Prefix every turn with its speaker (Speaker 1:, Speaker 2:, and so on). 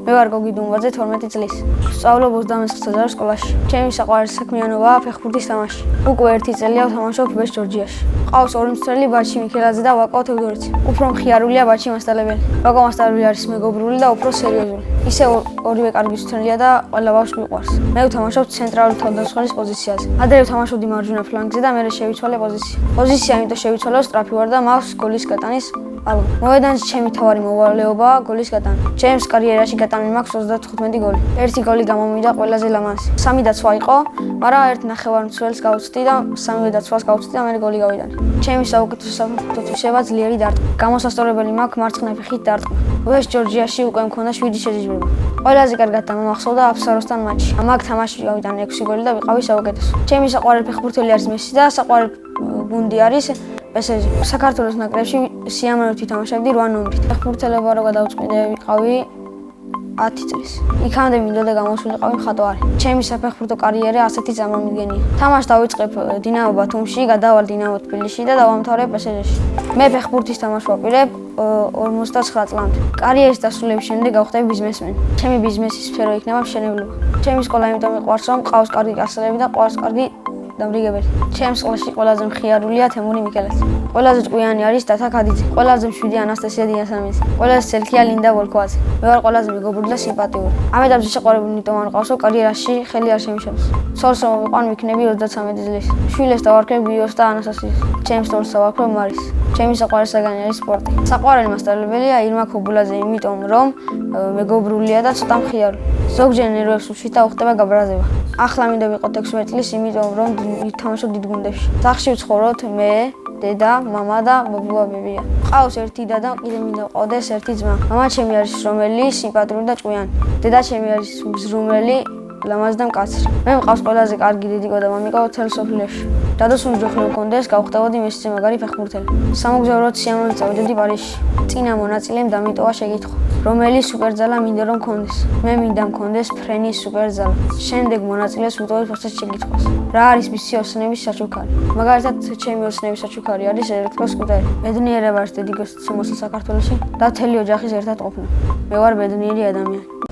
Speaker 1: მე ვარ გოგი დუმბაძე 12 წლის. ვსწავლობ 29 სკოლაში. ჩემი საყვარელი საქმიანობაა ფეხბურთის თამაში. უკვე 1 წელია ვთამაშობ ბეს ჯორჯიაში. ყავს ორი მცველი ბაჩი მიქელაძე და ვაკო თევდორიცი. უფრო მხიარულია ბაჩი მასწავლებელი. ვაკო მასწავლებელი არის მეგობრული და უფრო სერიოზული. ისე ორივე კარგი მცველია და ყველა ბავშვს მიყვარს. მე ვთამაშობ ცენტრალური თავდამსხმელის პოზიციაზე. ადრე ვთამაშობდი მარჯვენა ფლანგზე და მერე შევიცვალე პოზიცია, იმიტომ შევიცვალე სწრაფი ვარ და მაქვს გოლის გატანის ალბათ. მოედანზე ჩემი თავარი მოვალეობაა გოლის გატანა. ჩემს კარიერაში გატანილი მაქვს 35 გოლი. 1 გოლი გამომივიდა ყველაზე ლამაზი. 3 დაცვა იყო, მაგრამ 1 ნახევარმცველს გავუცდი და 3 დაცვას გავუცდი და მერე გოლი გავიტანე. ჩემი საუკეთესო საფეხბურთო თვისება ძლიერი დარტყმა. გამოსასწორებელი მაქვს მარცხენა ფეხით დარტყმა. ვეს ჯორჯიაში უკვე მქონდა 7 შეჯიბრება. ყველაზე კარგად დამამახსოვრდა აფსაროსთან მატჩი. მაგ თამაშში გავიტანე 6 გოლი და ვიყავი საუკეთესო. ჩემი საყვარელი ფეხბურთელი არის მესი და საყვარელი გუნდი არის PSG. საქართველოს ნაკრებში სიამოვნებით ვთამაშებდი 8 ნომრით. ფეხბურთელობა რო გადავწყვიტე ვიყავი 10 წლის. იქამდე მინდოდა გამოსულიყავი მხატვარი. ჩემი საფეხბურთო კარიერა ასეთი წარმომიდგენია. თამაშს დავიწყებ დინამო ბათუმში, გადავალ დინამო თბილისში და დავამთავრე PSG-ში. მე ფეხბურთის თამაშს ვაპირებ 59 წლამდე. კარიერის დასრულების შემდეგ გავხდები ბიზნესმენი. ჩემი ბიზნესის სფერო იქნება მშენებლობა. ჩემი სკოლა იმიტომ მიყვარს, რომ ყავს კარგი კურსელები და ყავს კარგი დამრიგებელი. ჩემს სკოლაში ყველაზე მხიარულია თემური მიქელაძე. ყველაზე ჭკვიანი არის დათა ქადიძე. ყველაზე მშვიდი ანასტასია დინასამიძე. ყველაზე სელქია ლინდა ვოლკოვაძე. მე ვარ ყველაზე მეგობრული და სიმპათიური. ამ ეტაპზე შეყვარებული იმიტომ არ მყავს, რომ კარიერაში ხელი არ შემიშევს. სორს რომ ვიყან ვიქნები 33 წლის. შვილებს დავარქვევ გიოს და ანასტასიას. ჩემს თორს დავარქვევ მარის. ჩემი საყვარელი საგანი არის სპორტი. საყვარელი მასწავლებელია ირმა ქობულაძე, იმიტომ რომ მეგობრულია და ცოტა მხიარული. ზოგჯერ ნერვებს უშვის და უხდება გაბრაზება. ახლა მინდა ვიყო 16 წლის, იმიტომ რომ ვთამაშობ დიდ გუნდებში. სახლში ვცხოვრობთ მე, დედა, მამა და ბაბუა ბებია. ყავს ერთი და კიდე მინდა ყავდეს ერთი ძმა. მამა ჩემი არის შრომელი, სიმპათიური და ჭკვიანი. დედა ჩემი არის მზრუნველი, ლამაზი და მკაცრი. მე მყავს ყველაზე კარგი დედიკო და მამიკო მთელ სოფლიოში. დადოსული ჯოხი მქონდეს, გავხდებოდი მესზე მაგარი ფეხბურთელი. სამოგზაუროდ სიამოვნებით წავიდოდი პარიზში. წინა მონაწილემ დამიტოვა შეკითხვა, რომელი სუპერძალა მინდა რომ მქონდეს. მე მინდა მქონდეს ფრენის სუპერძალა. შემდეგ მონაწილეს ვუტოვებ პროცესს შეკითხვას. რა არის მისი ოცნების საჩუქარი? მაგალითად, ჩემი ოცნების საჩუქარი არის ელექტროსკუტერი. ბედნიერება არის დედიკოს მოსვლა საქართველოში და მთელი ოჯახის ერთად ყოფნა. მე ვარ ბედნიერი ადამიანი.